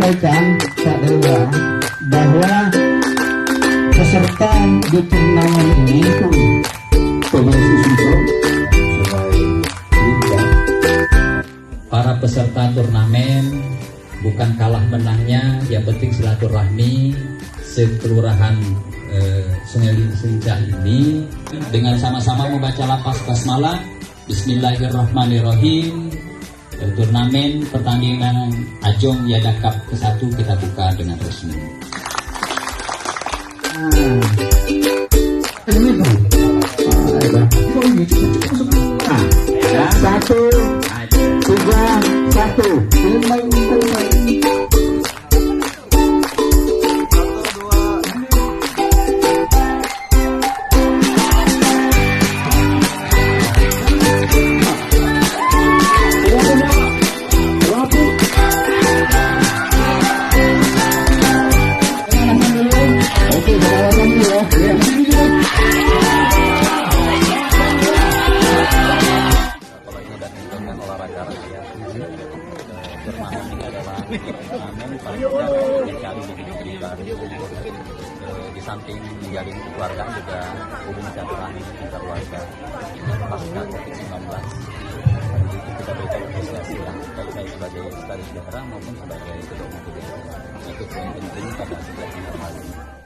sampaikan Pak Dewa bahwa peserta di turnamen ini para peserta turnamen bukan kalah menangnya, yang penting silaturahmi sekelurahan Sungai Lincah ini dengan sama-sama membaca lafaz basmalah. Bismillahirrahmanirrahim. Turnamen pertandingan Ajong Yada Cup ke-1 kita buka dengan resmi. Satu, tiga, satu. Olahraga rakyat. Turnamen ini adalah turnamen paling tidak dicari di Blitar. Di samping menjalin keluargaan juga hubungan silaturahmi antar warga pasca COVID-19. Hari itu kita berikan apresiasi yang baik saya sebagai sekretaris daerah maupun sebagai ketua umum PDIP. Itu poin penting pada sebuah normal ini.